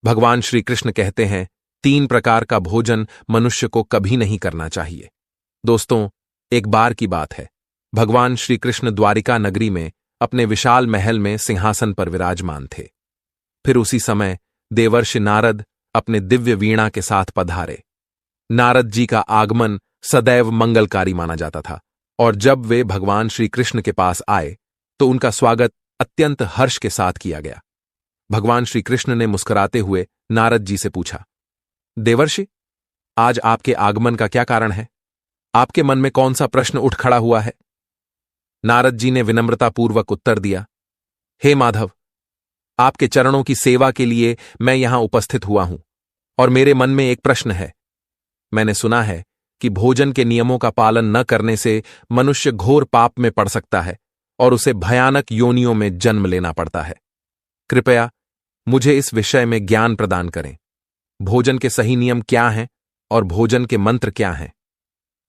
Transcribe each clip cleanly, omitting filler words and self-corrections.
भगवान श्री कृष्ण कहते हैं, 3 प्रकार का भोजन मनुष्य को कभी नहीं करना चाहिए। दोस्तों, एक बार की बात है, भगवान श्री कृष्ण द्वारिका नगरी में अपने विशाल महल में सिंहासन पर विराजमान थे। फिर उसी समय देवर्षि नारद अपने दिव्य वीणा के साथ पधारे। नारद जी का आगमन सदैव मंगलकारी माना जाता था, और जब वे भगवान श्री कृष्ण के पास आए तो उनका स्वागत अत्यंत हर्ष के साथ किया गया। भगवान श्री कृष्ण ने मुस्कुराते हुए नारद जी से पूछा, देवर्षि, आज आपके आगमन का क्या कारण है? आपके मन में कौन सा प्रश्न उठ खड़ा हुआ है? नारद जी ने विनम्रतापूर्वक उत्तर दिया, हे माधव, आपके चरणों की सेवा के लिए मैं यहां उपस्थित हुआ हूं, और मेरे मन में एक प्रश्न है। मैंने सुना है कि भोजन के नियमों का पालन न करने से मनुष्य घोर पाप में पड़ सकता है और उसे भयानक योनियों में जन्म लेना पड़ता है। कृपया मुझे इस विषय में ज्ञान प्रदान करें। भोजन के सही नियम क्या हैं और भोजन के मंत्र क्या हैं?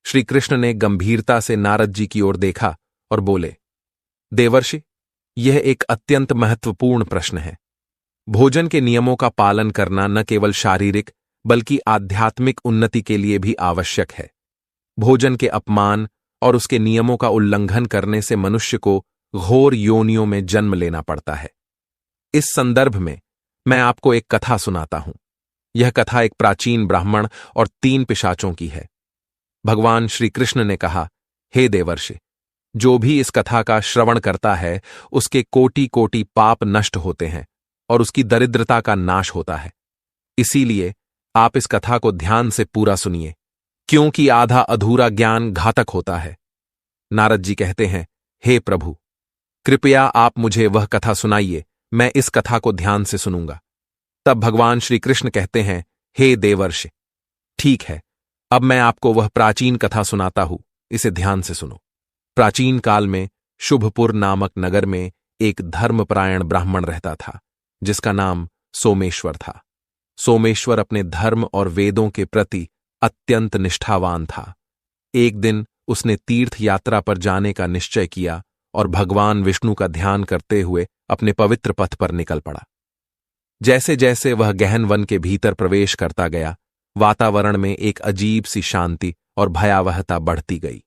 श्री कृष्ण ने गंभीरता से नारद जी की ओर देखा और बोले, देवर्षि, यह एक अत्यंत महत्वपूर्ण प्रश्न है। भोजन के नियमों का पालन करना न केवल शारीरिक बल्कि आध्यात्मिक उन्नति के लिए भी आवश्यक है। भोजन के अपमान और उसके नियमों का उल्लंघन करने से मनुष्य को घोर योनियों में जन्म लेना पड़ता है। इस संदर्भ में मैं आपको एक कथा सुनाता हूं। यह कथा एक प्राचीन ब्राह्मण और 3 पिशाचों की है। भगवान श्री कृष्ण ने कहा, हे देवर्षि, जो भी इस कथा का श्रवण करता है उसके कोटि कोटि पाप नष्ट होते हैं और उसकी दरिद्रता का नाश होता है। इसीलिए आप इस कथा को ध्यान से पूरा सुनिए, क्योंकि आधा अधूरा ज्ञान घातक होता है। नारद जी कहते हैं, हे प्रभु, कृपया आप मुझे वह कथा सुनाइए, मैं इस कथा को ध्यान से सुनूंगा। तब भगवान श्री कृष्ण कहते हैं, हे देवर्षि, ठीक है, अब मैं आपको वह प्राचीन कथा सुनाता हूं, इसे ध्यान से सुनो। प्राचीन काल में शुभपुर नामक नगर में एक धर्मपरायण ब्राह्मण रहता था, जिसका नाम सोमेश्वर था। सोमेश्वर अपने धर्म और वेदों के प्रति अत्यंत निष्ठावान था। एक दिन उसने तीर्थ यात्रा पर जाने का निश्चय किया और भगवान विष्णु का ध्यान करते हुए अपने पवित्र पथ पर निकल पड़ा। जैसे जैसे वह गहन वन के भीतर प्रवेश करता गया, वातावरण में एक अजीब सी शांति और भयावहता बढ़ती गई।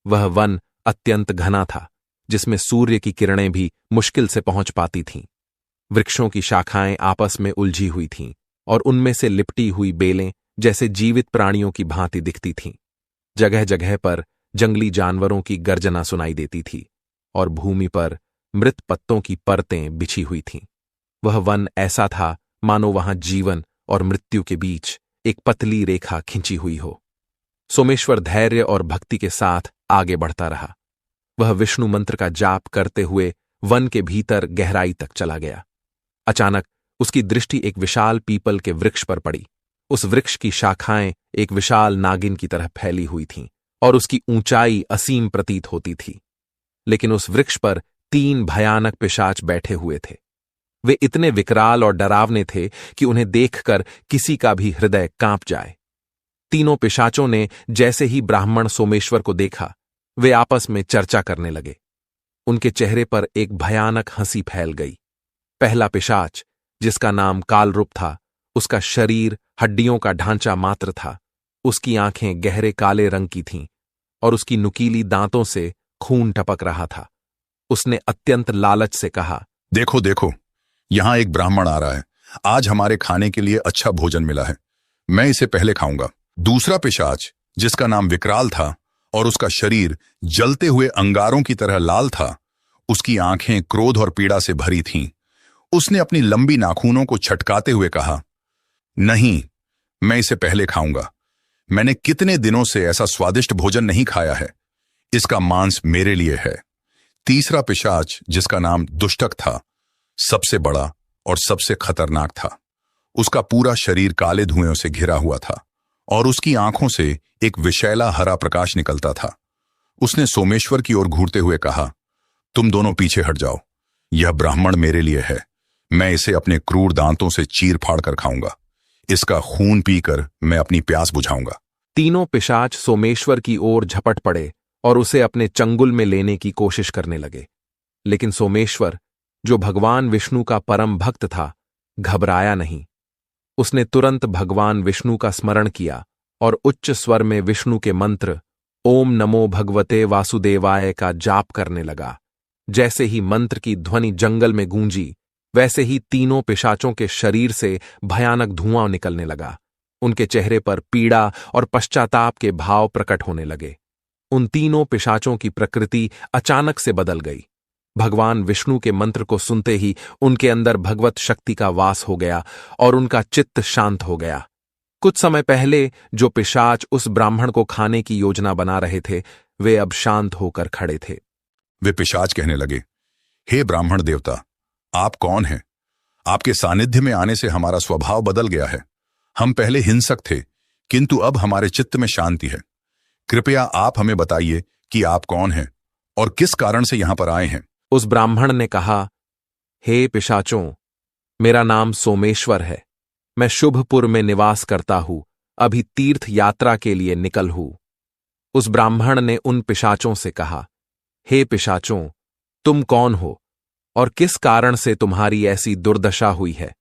वह वन अत्यंत घना था, जिसमें सूर्य की किरणें भी मुश्किल से पहुंच पाती थीं। वृक्षों की शाखाएं आपस में उलझी हुई थीं और उनमें से लिपटी हुई बेलें जैसे जीवित प्राणियों की भांति दिखती थीं। जगह जगह पर जंगली जानवरों की गर्जना सुनाई देती थी और भूमि पर मृत पत्तों की परतें बिछी हुई थीं। वह वन ऐसा था मानो वहां जीवन और मृत्यु के बीच एक पतली रेखा खिंची हुई हो। सोमेश्वर धैर्य और भक्ति के साथ आगे बढ़ता रहा। वह विष्णु मंत्र का जाप करते हुए वन के भीतर गहराई तक चला गया। अचानक उसकी दृष्टि एक विशाल पीपल के वृक्ष पर पड़ी। उस वृक्ष की शाखाएं एक विशाल नागिन की तरह फैली हुई थीं और उसकी ऊंचाई असीम प्रतीत होती थी। लेकिन उस वृक्ष पर 3 भयानक पिशाच बैठे हुए थे। वे इतने विकराल और डरावने थे कि उन्हें देखकर किसी का भी हृदय कांप जाए। तीनों पिशाचों ने जैसे ही ब्राह्मण सोमेश्वर को देखा, वे आपस में चर्चा करने लगे। उनके चेहरे पर एक भयानक हंसी फैल गई। पहला पिशाच, जिसका नाम कालरूप था, उसका शरीर हड्डियों का ढांचा मात्र था। उसकी आंखें गहरे काले रंग की थीं और उसकी नुकीली दांतों से खून टपक रहा था। उसने अत्यंत लालच से कहा, देखो देखो, यहां एक ब्राह्मण आ रहा है। आज हमारे खाने के लिए अच्छा भोजन मिला है, मैं इसे पहले खाऊंगा। दूसरा पिशाच, जिसका नाम विकराल था और उसका शरीर जलते हुए अंगारों की तरह लाल था, उसकी आंखें क्रोध और पीड़ा से भरी थीं। उसने अपनी लंबी नाखूनों को छटकाते हुए कहा, नहीं, मैं इसे पहले खाऊंगा। मैंने कितने दिनों से ऐसा स्वादिष्ट भोजन नहीं खाया है, इसका मांस मेरे लिए है। तीसरा पिशाच, जिसका नाम दुष्टक था, सबसे बड़ा और सबसे खतरनाक था। उसका पूरा शरीर काले धुएं से घिरा हुआ था और उसकी आंखों से एक विषैला हरा प्रकाश निकलता था। उसने सोमेश्वर की ओर घूरते हुए कहा, तुम दोनों पीछे हट जाओ, यह ब्राह्मण मेरे लिए है। मैं इसे अपने क्रूर दांतों से चीर फाड़ कर खाऊंगा। इसका खून पीकर मैं अपनी प्यास बुझाऊंगा। तीनों पिशाच सोमेश्वर की ओर झपट पड़े और उसे अपने चंगुल में लेने की कोशिश करने लगे। लेकिन सोमेश्वर, जो भगवान विष्णु का परम भक्त था, घबराया नहीं उसने तुरंत भगवान विष्णु का स्मरण किया और उच्च स्वर में विष्णु के मंत्र ओम नमो भगवते वासुदेवाय का जाप करने लगा। जैसे ही मंत्र की ध्वनि जंगल में गूंजी, वैसे ही तीनों पिशाचों के शरीर से भयानक धुआं निकलने लगा। उनके चेहरे पर पीड़ा और पश्चाताप के भाव प्रकट होने लगे। उन तीनों पिशाचों की प्रकृति अचानक से बदल गई। भगवान विष्णु के मंत्र को सुनते ही उनके अंदर भगवत शक्ति का वास हो गया और उनका चित्त शांत हो गया। कुछ समय पहले जो पिशाच उस ब्राह्मण को खाने की योजना बना रहे थे, वे अब शांत होकर खड़े थे। वे पिशाच कहने लगे, हे ब्राह्मण देवता, आप कौन हैं? आपके सानिध्य में आने से हमारा स्वभाव बदल गया है। हम पहले हिंसक थे, किंतु अब हमारे चित्त में शांति है। कृपया आप हमें बताइए कि आप कौन हैं और किस कारण से यहां पर आए हैं। उस ब्राह्मण ने कहा, हे पिशाचों, मेरा नाम सोमेश्वर है। मैं शुभपुर में निवास करता हूं, अभी तीर्थ यात्रा के लिए निकल हूं। उस ब्राह्मण ने उन पिशाचों से कहा, हे पिशाचों, तुम कौन हो और किस कारण से तुम्हारी ऐसी दुर्दशा हुई है?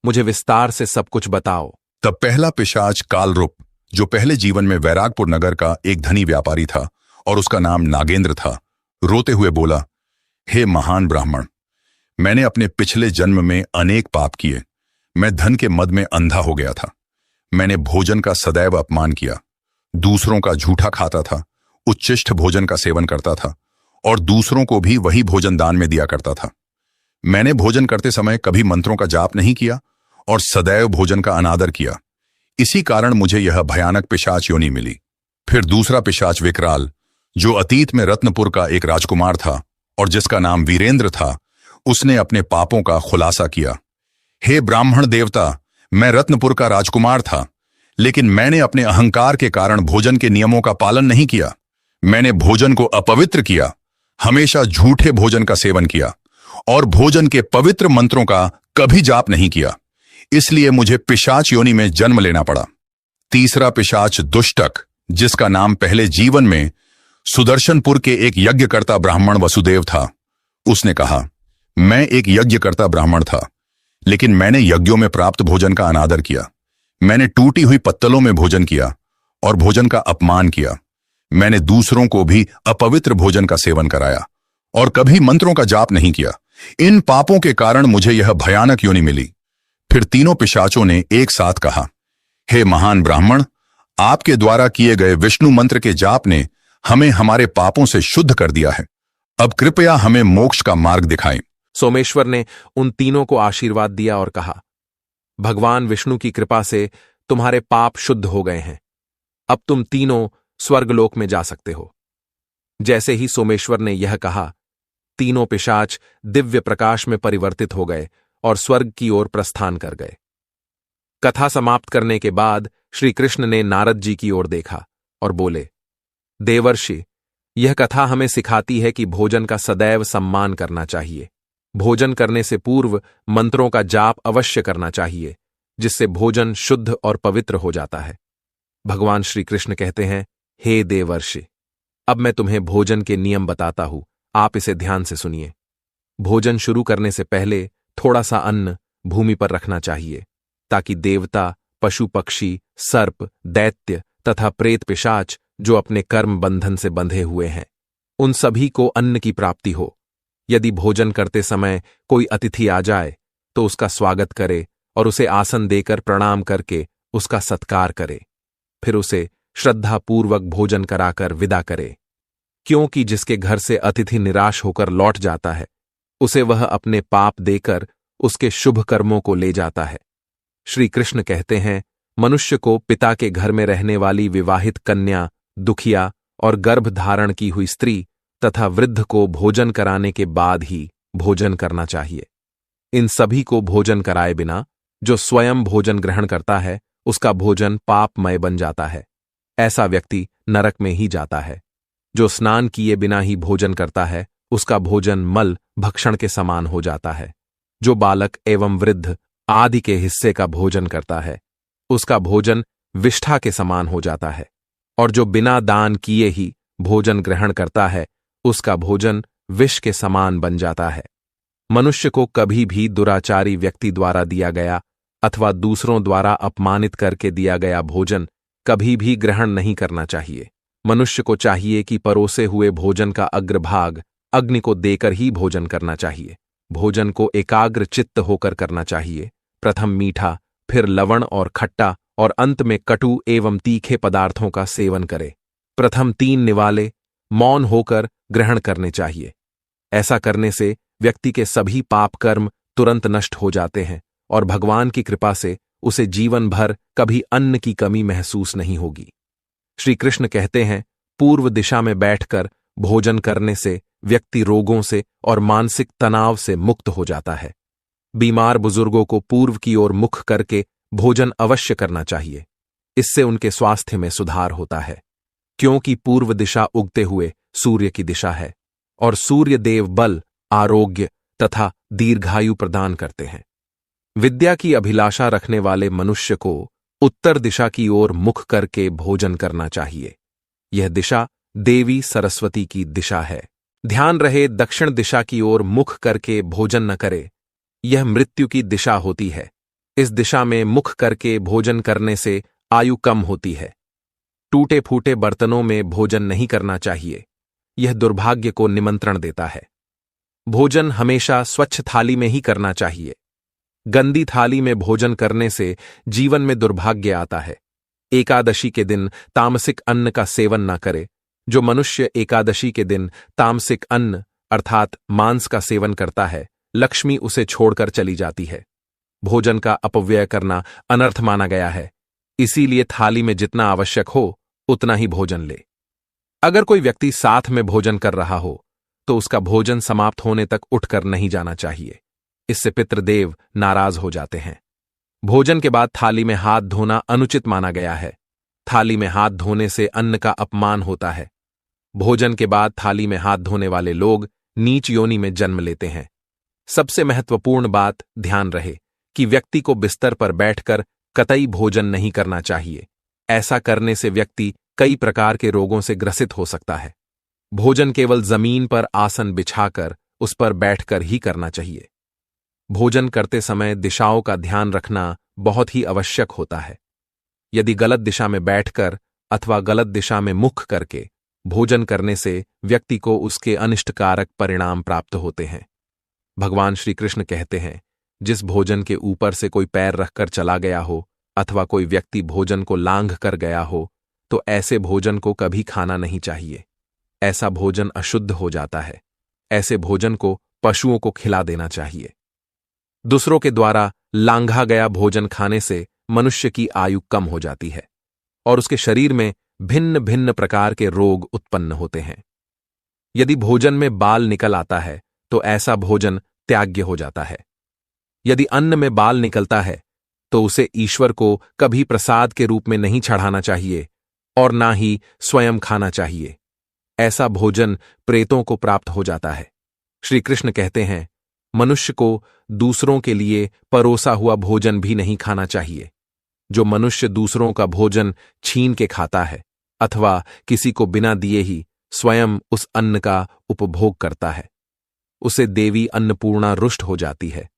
मुझे विस्तार से सब कुछ बताओ। तब पहला पिशाच कालरूप, जो पहले जीवन में वैरागपुर नगर का एक धनी व्यापारी था और उसका नाम नागेंद्र था, रोते हुए बोला, हे महान ब्राह्मण, मैंने अपने पिछले जन्म में अनेक पाप किए। मैं धन के मद में अंधा हो गया था। मैंने भोजन का सदैव अपमान किया, दूसरों का झूठा खाता था, उच्चिष्ट भोजन का सेवन करता था और दूसरों को भी वही भोजन दान में दिया करता था। मैंने भोजन करते समय कभी मंत्रों का जाप नहीं किया और सदैव भोजन का अनादर किया। इसी कारण मुझे यह भयानक पिशाच योनि मिली। फिर दूसरा पिशाच विकराल, जो अतीत में रत्नपुर का एक राजकुमार था और जिसका नाम वीरेंद्र था, उसने अपने पापों का खुलासा किया। हे ब्राह्मण देवता, मैं रत्नपुर का राजकुमार था, लेकिन मैंने अपने अहंकार के कारण भोजन के नियमों का पालन नहीं किया। मैंने भोजन को अपवित्र किया, हमेशा झूठे भोजन का सेवन किया और भोजन के पवित्र मंत्रों का कभी जाप नहीं किया। इसलिए मुझे पिशाच योनि में जन्म लेना पड़ा। तीसरा पिशाच दुष्टक, जिसका नाम पहले जीवन में सुदर्शनपुर के एक यज्ञकर्ता ब्राह्मण वसुदेव था, उसने कहा, मैं एक यज्ञकर्ता ब्राह्मण था, लेकिन मैंने यज्ञों में प्राप्त भोजन का अनादर किया। मैंने टूटी हुई पत्तलों में भोजन किया और भोजन का अपमान किया। मैंने दूसरों को भी अपवित्र भोजन का सेवन कराया और कभी मंत्रों का जाप नहीं किया। इन पापों के कारण मुझे यह भयानक योनि मिली। फिर तीनों पिशाचों ने एक साथ कहा, हे महान ब्राह्मण, आपके द्वारा किए गए विष्णु मंत्र के जाप ने हमें हमारे पापों से शुद्ध कर दिया है। अब कृपया हमें मोक्ष का मार्ग दिखाएं। सोमेश्वर ने उन तीनों को आशीर्वाद दिया और कहा, भगवान विष्णु की कृपा से तुम्हारे पाप शुद्ध हो गए हैं। अब तुम तीनों स्वर्गलोक में जा सकते हो। जैसे ही सोमेश्वर ने यह कहा, तीनों पिशाच दिव्य प्रकाश में परिवर्तित हो गए और स्वर्ग की ओर प्रस्थान कर गए। कथा समाप्त करने के बाद श्री कृष्ण ने नारद जी की ओर देखा और बोले, देवर्षि, यह कथा हमें सिखाती है कि भोजन का सदैव सम्मान करना चाहिए। भोजन करने से पूर्व मंत्रों का जाप अवश्य करना चाहिए, जिससे भोजन शुद्ध और पवित्र हो जाता है। भगवान श्री कृष्ण कहते हैं, हे देवर्षि, अब मैं तुम्हें भोजन के नियम बताता हूं, आप इसे ध्यान से सुनिए। भोजन शुरू करने से पहले थोड़ा सा अन्न भूमि पर रखना चाहिए, ताकि देवता, पशु पक्षी, सर्प, दैत्य तथा प्रेत पिशाच जो अपने कर्म बंधन से बंधे हुए हैं, उन सभी को अन्न की प्राप्ति हो। यदि भोजन करते समय कोई अतिथि आ जाए तो उसका स्वागत करे और उसे आसन देकर प्रणाम करके उसका सत्कार करे। फिर उसे श्रद्धापूर्वक भोजन कराकर विदा करे, क्योंकि जिसके घर से अतिथि निराश होकर लौट जाता है, उसे वह अपने पाप देकर उसके शुभ कर्मों को ले जाता है। श्री कृष्ण कहते हैं, मनुष्य को पिता के घर में रहने वाली विवाहित कन्या, दुखिया और गर्भ धारण की हुई स्त्री तथा वृद्ध को भोजन कराने के बाद ही भोजन करना चाहिए। इन सभी को भोजन कराए बिना जो स्वयं भोजन ग्रहण करता है, उसका भोजन पापमय बन जाता है। ऐसा व्यक्ति नरक में ही जाता है। जो स्नान किए बिना ही भोजन करता है, उसका भोजन मल भक्षण के समान हो जाता है। जो बालक एवं वृद्ध आदि के हिस्से का भोजन करता है, उसका भोजन विष्ठा के समान हो जाता है। और जो बिना दान किए ही भोजन ग्रहण करता है, उसका भोजन विष के समान बन जाता है। मनुष्य को कभी भी दुराचारी व्यक्ति द्वारा दिया गया अथवा दूसरों द्वारा अपमानित करके दिया गया भोजन कभी भी ग्रहण नहीं करना चाहिए। मनुष्य को चाहिए कि परोसे हुए भोजन का अग्रभाग अग्नि को देकर ही भोजन करना चाहिए। भोजन को एकाग्र चित्त होकर करना चाहिए। प्रथम मीठा, फिर लवण और खट्टा और अंत में कटु एवं तीखे पदार्थों का सेवन करे। प्रथम 3 निवाले मौन होकर ग्रहण करने चाहिए। ऐसा करने से व्यक्ति के सभी पाप कर्म तुरंत नष्ट हो जाते हैं और भगवान की कृपा से उसे जीवन भर कभी अन्न की कमी महसूस नहीं होगी। श्री कृष्ण कहते हैं, पूर्व दिशा में बैठकर भोजन करने से व्यक्ति रोगों से और मानसिक तनाव से मुक्त हो जाता है। बीमार बुजुर्गों को पूर्व की ओर मुख करके भोजन अवश्य करना चाहिए। इससे उनके स्वास्थ्य में सुधार होता है, क्योंकि पूर्व दिशा उगते हुए सूर्य की दिशा है और सूर्य देव बल, आरोग्य तथा दीर्घायु प्रदान करते हैं। विद्या की अभिलाषा रखने वाले मनुष्य को उत्तर दिशा की ओर मुख करके भोजन करना चाहिए। यह दिशा देवी सरस्वती की दिशा है। ध्यान रहे, दक्षिण दिशा की ओर मुख करके भोजन न करे, यह मृत्यु की दिशा होती है। इस दिशा में मुख करके भोजन करने से आयु कम होती है। टूटे फूटे बर्तनों में भोजन नहीं करना चाहिए, यह दुर्भाग्य को निमंत्रण देता है। भोजन हमेशा स्वच्छ थाली में ही करना चाहिए। गंदी थाली में भोजन करने से जीवन में दुर्भाग्य आता है। एकादशी के दिन तामसिक अन्न का सेवन न करे। जो मनुष्य एकादशी के दिन तामसिक अन्न अर्थात मांस का सेवन करता है, लक्ष्मी उसे छोड़कर चली जाती है। भोजन का अपव्यय करना अनर्थ माना गया है, इसीलिए थाली में जितना आवश्यक हो उतना ही भोजन ले। अगर कोई व्यक्ति साथ में भोजन कर रहा हो तो उसका भोजन समाप्त होने तक उठकर नहीं जाना चाहिए। इससे पितृदेव नाराज हो जाते हैं। भोजन के बाद थाली में हाथ धोना अनुचित माना गया है। थाली में हाथ धोने से अन्न का अपमान होता है। भोजन के बाद थाली में हाथ धोने वाले लोग नीच योनि में जन्म लेते हैं। सबसे महत्वपूर्ण बात ध्यान रहे कि व्यक्ति को बिस्तर पर बैठकर कतई भोजन नहीं करना चाहिए। ऐसा करने से व्यक्ति कई प्रकार के रोगों से ग्रसित हो सकता है। भोजन केवल जमीन पर आसन बिछाकर उस पर बैठकर ही करना चाहिए। भोजन करते समय दिशाओं का ध्यान रखना बहुत ही आवश्यक होता है। यदि गलत दिशा में बैठकर अथवा गलत दिशा में मुख करके भोजन करने से व्यक्ति को उसके अनिष्टकारक परिणाम प्राप्त होते हैं। भगवान श्री कृष्ण कहते हैं, जिस भोजन के ऊपर से कोई पैर रखकर चला गया हो अथवा कोई व्यक्ति भोजन को लांघ कर गया हो तो ऐसे भोजन को कभी खाना नहीं चाहिए। ऐसा भोजन अशुद्ध हो जाता है। ऐसे भोजन को पशुओं को खिला देना चाहिए। दूसरों के द्वारा लांघा गया भोजन खाने से मनुष्य की आयु कम हो जाती है और उसके शरीर में भिन्न भिन्न प्रकार के रोग उत्पन्न होते हैं। यदि भोजन में बाल निकल आता है तो ऐसा भोजन त्याग्य हो जाता है। यदि अन्न में बाल निकलता है तो उसे ईश्वर को कभी प्रसाद के रूप में नहीं चढ़ाना चाहिए और ना ही स्वयं खाना चाहिए। ऐसा भोजन प्रेतों को प्राप्त हो जाता है। श्री कृष्ण कहते हैं, मनुष्य को दूसरों के लिए परोसा हुआ भोजन भी नहीं खाना चाहिए। जो मनुष्य दूसरों का भोजन छीन के खाता है अथवा किसी को बिना दिए ही स्वयं उस अन्न का उपभोग करता है, उसे देवी अन्नपूर्णा रुष्ट हो जाती है।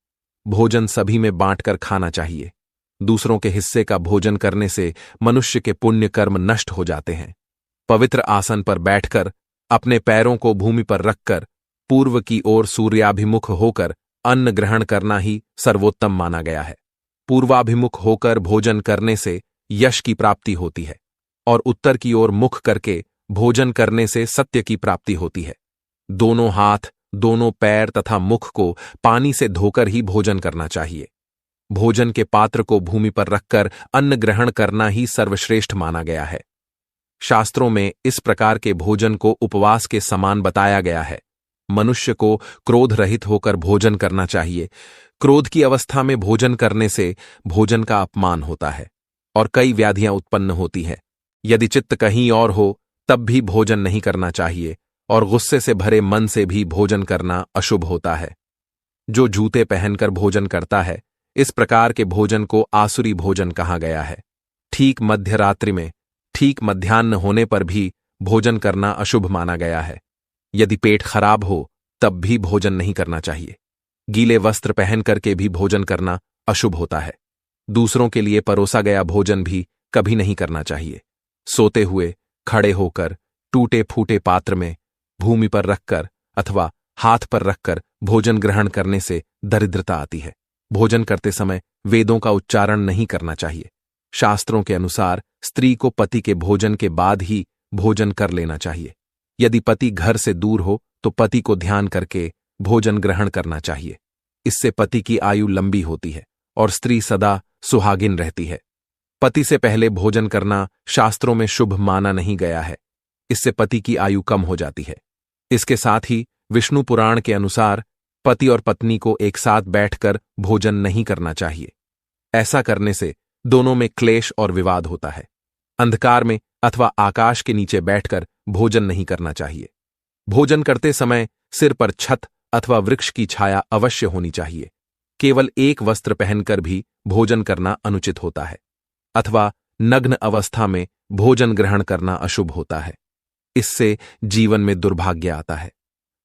भोजन सभी में बांटकर खाना चाहिए। दूसरों के हिस्से का भोजन करने से मनुष्य के पुण्य कर्म नष्ट हो जाते हैं। पवित्र आसन पर बैठकर अपने पैरों को भूमि पर रखकर पूर्व की ओर सूर्याभिमुख होकर अन्न ग्रहण करना ही सर्वोत्तम माना गया है। पूर्वाभिमुख होकर भोजन करने से यश की प्राप्ति होती है और उत्तर की ओर मुख करके भोजन करने से सत्य की प्राप्ति होती है। दोनों हाथ, दोनों पैर तथा मुख को पानी से धोकर ही भोजन करना चाहिए। भोजन के पात्र को भूमि पर रखकर अन्न ग्रहण करना ही सर्वश्रेष्ठ माना गया है। शास्त्रों में इस प्रकार के भोजन को उपवास के समान बताया गया है। मनुष्य को क्रोध रहित होकर भोजन करना चाहिए। क्रोध की अवस्था में भोजन करने से भोजन का अपमान होता है और कई व्याधियां उत्पन्न होती हैं। यदि चित्त कहीं और हो तब भी भोजन नहीं करना चाहिए और गुस्से से भरे मन से भी भोजन करना अशुभ होता है। जो जूते पहनकर भोजन करता है, इस प्रकार के भोजन को आसुरी भोजन कहा गया है। ठीक मध्य रात्रि में, ठीक मध्याह्न होने पर भी भोजन करना अशुभ माना गया है। यदि पेट खराब हो तब भी भोजन नहीं करना चाहिए। गीले वस्त्र पहन करके भी भोजन करना अशुभ होता है। दूसरों के लिए परोसा गया भोजन भी कभी नहीं करना चाहिए। सोते हुए, खड़े होकर, टूटे फूटे पात्र में, भूमि पर रखकर अथवा हाथ पर रखकर भोजन ग्रहण करने से दरिद्रता आती है। भोजन करते समय वेदों का उच्चारण नहीं करना चाहिए। शास्त्रों के अनुसार स्त्री को पति के भोजन के बाद ही भोजन कर लेना चाहिए। यदि पति घर से दूर हो तो पति को ध्यान करके भोजन ग्रहण करना चाहिए। इससे पति की आयु लंबी होती है और स्त्री सदा सुहागिन रहती है। पति से पहले भोजन करना शास्त्रों में शुभ माना नहीं गया है। इससे पति की आयु कम हो जाती है। इसके साथ ही विष्णु पुराण के अनुसार पति और पत्नी को एक साथ बैठकर भोजन नहीं करना चाहिए। ऐसा करने से दोनों में क्लेश और विवाद होता है। अंधकार में अथवा आकाश के नीचे बैठकर भोजन नहीं करना चाहिए। भोजन करते समय सिर पर छत अथवा वृक्ष की छाया अवश्य होनी चाहिए। केवल एक वस्त्र पहनकर भी भोजन करना अनुचित होता है, अथवा नग्न अवस्था में भोजन ग्रहण करना अशुभ होता है। इससे जीवन में दुर्भाग्य आता है।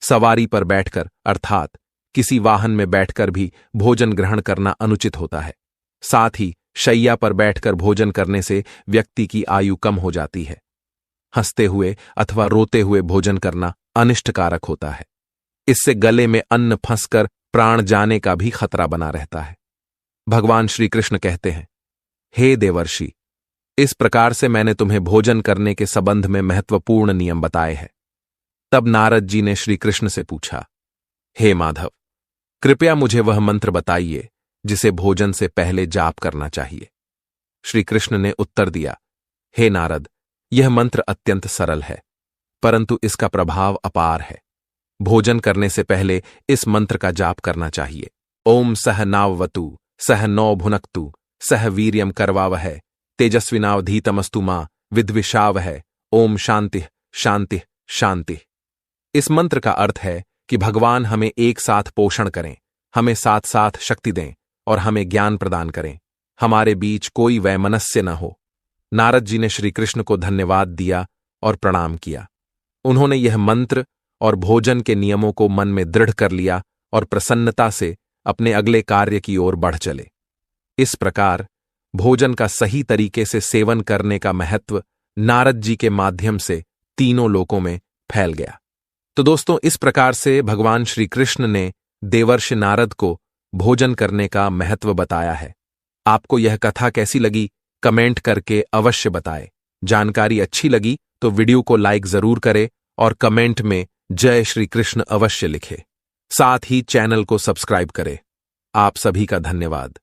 सवारी पर बैठकर अर्थात किसी वाहन में बैठकर भी भोजन ग्रहण करना अनुचित होता है। साथ ही शैया पर बैठकर भोजन करने से व्यक्ति की आयु कम हो जाती है। हंसते हुए अथवा रोते हुए भोजन करना अनिष्टकारक होता है। इससे गले में अन्न फंसकर प्राण जाने का भी खतरा बना रहता है। भगवान श्री कृष्ण कहते हैं, हे देवर्षि, इस प्रकार से मैंने तुम्हें भोजन करने के संबंध में महत्वपूर्ण नियम बताए हैं। तब नारद जी ने श्री कृष्ण से पूछा, हे माधव, कृपया मुझे वह मंत्र बताइए जिसे भोजन से पहले जाप करना चाहिए। श्री कृष्ण ने उत्तर दिया, हे नारद, यह मंत्र अत्यंत सरल है, परंतु इसका प्रभाव अपार है। भोजन करने से पहले इस मंत्र का जाप करना चाहिए। ओम सह नाववतु सह नौ भुनक्तु सह वीर्यम करवावह तेजस्विनावधीतमस्तु मां विद्विषावह। ओम शांति शांति शांति। इस मंत्र का अर्थ है कि भगवान हमें एक साथ पोषण करें, हमें साथ साथ शक्ति दें और हमें ज्ञान प्रदान करें। हमारे बीच कोई वैमनस्य न हो। नारद जी ने श्री कृष्ण को धन्यवाद दिया और प्रणाम किया। उन्होंने यह मंत्र और भोजन के नियमों को मन में दृढ़ कर लिया और प्रसन्नता से अपने अगले कार्य की ओर बढ़ चले। इस प्रकार भोजन का सही तरीके से सेवन करने का महत्व नारद जी के माध्यम से तीनों लोकों में फैल गया। तो दोस्तों, इस प्रकार से भगवान श्री कृष्ण ने देवर्षि नारद को भोजन करने का महत्व बताया है। आपको यह कथा कैसी लगी कमेंट करके अवश्य बताएं। जानकारी अच्छी लगी तो वीडियो को लाइक जरूर करें और कमेंट में जय श्री कृष्ण अवश्य लिखें। साथ ही चैनल को सब्सक्राइब करें। आप सभी का धन्यवाद।